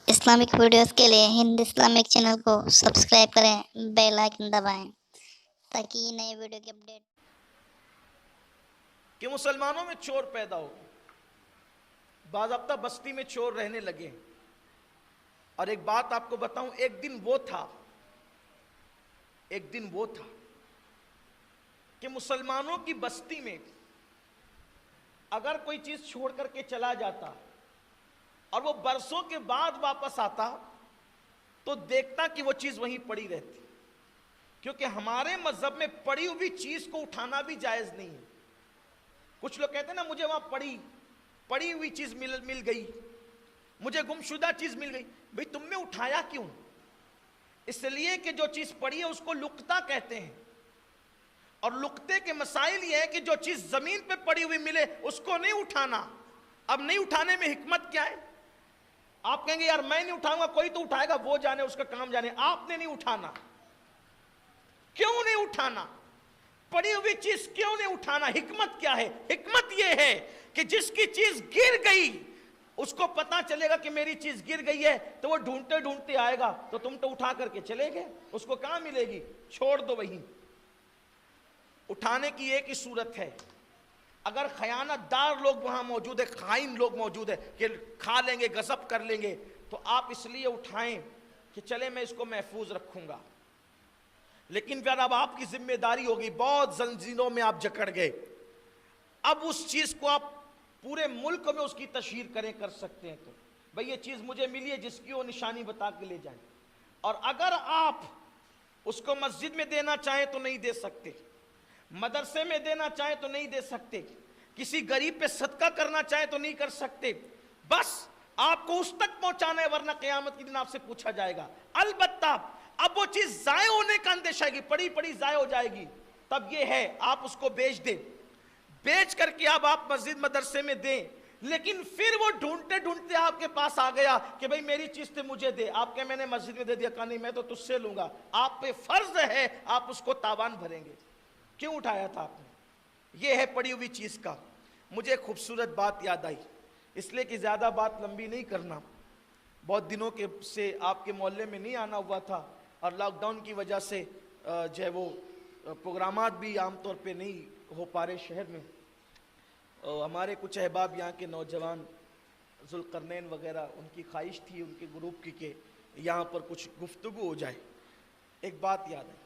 Islamic videos के लिए Hind Islamic channel को सब्सक्राइब करें, बेल आइकन दबाएं ताकि नए वीडियो की अपडेट। कि मुसलमानों में चोर पैदा हो, बाज़ाब्ता बस्ती में चोर रहने लगे। और एक बात आपको बताऊं, एक दिन वो था कि मुसलमानों की बस्ती में अगर कोई चीज छोड़ करके चला जाता और वो बरसों के बाद वापस आता तो देखता कि वो चीज वहीं पड़ी रहती, क्योंकि हमारे मजहब में पड़ी हुई चीज को उठाना भी जायज नहीं है। कुछ लोग कहते हैं ना, मुझे वहां पड़ी हुई चीज मिल गई, मुझे गुमशुदा चीज मिल गई। भाई तुमने उठाया क्यों? इसलिए कि जो चीज पड़ी है उसको लुकता कहते हैं, और लुकते के मसाइल ये है कि जो चीज जमीन पे पड़ी हुई मिले उसको नहीं उठाना। अब नहीं उठाने में हिकमत क्या है? आप कहेंगे यार मैं नहीं उठाऊंगा, कोई तो उठाएगा, वो जाने, उसका काम जाने। आपने नहीं उठाना। क्यों नहीं उठाना? पड़ी हुई चीज क्यों नहीं उठाना? हिकमत क्या है? हिकमत यह है कि जिसकी चीज गिर गई उसको पता चलेगा कि मेरी चीज गिर गई है, तो वो ढूंढते ढूंढते आएगा, तो तुम तो उठा करके चले गए, उसको कहां मिलेगी? छोड़ दो वहीं। उठाने की एक ही सूरत है, अगर खयानतदार लोग वहां मौजूद है, खाइन लोग मौजूद है कि खा लेंगे, गजब कर लेंगे, तो आप इसलिए उठाएं कि चले मैं इसको महफूज रखूंगा। लेकिन फिर अब आपकी जिम्मेदारी होगी, बहुत जंजीरों में आप जकड़ गए, अब उस चीज को आप पूरे मुल्क में उसकी तशहीर कर सकते हैं। तो भाई ये चीज मुझे मिली है, जिसकी वो निशानी बता के ले जाएं। और अगर आप उसको मस्जिद में देना चाहें तो नहीं दे सकते, मदरसे में देना चाहें तो नहीं दे सकते, किसी गरीब पे सदका करना चाहें तो नहीं कर सकते। बस आपको उस तक पहुंचाना है, वरना क़यामत के दिन आपसे पूछा जाएगा। अलबत्ता अब वो चीज जाये होने का अंदेशा है कि पड़ी पड़ी जाये हो जाएगी, तब ये है आप उसको बेच दें, बेच करके अब आप मस्जिद मदरसे में दें। लेकिन फिर वो ढूंढते ढूंढते आपके पास आ गया कि भाई मेरी चीज तो मुझे दे। आप कहें मैंने मस्जिद में दे दिया, कहा नहीं मैं तो तुझसे लूंगा। आप पे फर्ज है, आप उसको तावान भरेंगे। क्यों उठाया था आपने? ये है पड़ी हुई चीज का। मुझे एक खूबसूरत बात याद आई, इसलिए कि ज्यादा बात लंबी नहीं करना। बहुत दिनों के से आपके मोहल्ले में नहीं आना हुआ था, और लॉकडाउन की वजह से जो है वो प्रोग्रामात भी आमतौर पे नहीं हो पा रहे शहर में। हमारे कुछ अहबाब यहाँ के नौजवान जुल्करनैन वगैरह, उनकी ख्वाहिश थी उनके ग्रुप की कि यहाँ पर कुछ गुफ्तगू हो जाए। एक बात याद है,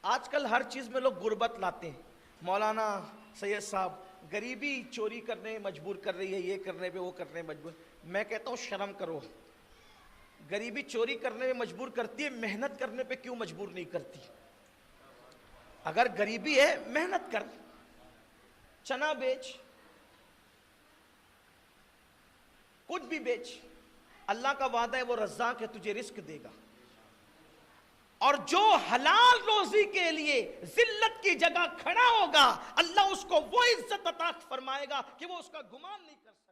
आजकल हर चीज़ में लोग गुर्बत लाते हैं। मौलाना सैयद साहब गरीबी चोरी करने में मजबूर कर रही है, ये करने पे वो करने में मजबूर। मैं कहता हूँ शर्म करो। गरीबी चोरी करने में मजबूर करती है, मेहनत करने पे क्यों मजबूर नहीं करती? अगर गरीबी है मेहनत कर, चना बेच, कुछ भी बेच। अल्लाह का वादा है वो रज़्ज़ाक़ है, तुझे रिस्क देगा। और जो हलाल रोजी के लिए जिल्लत की जगह खड़ा होगा, अल्लाह उसको वो इज्जत अता फरमाएगा कि वो उसका गुमान नहीं कर सकता।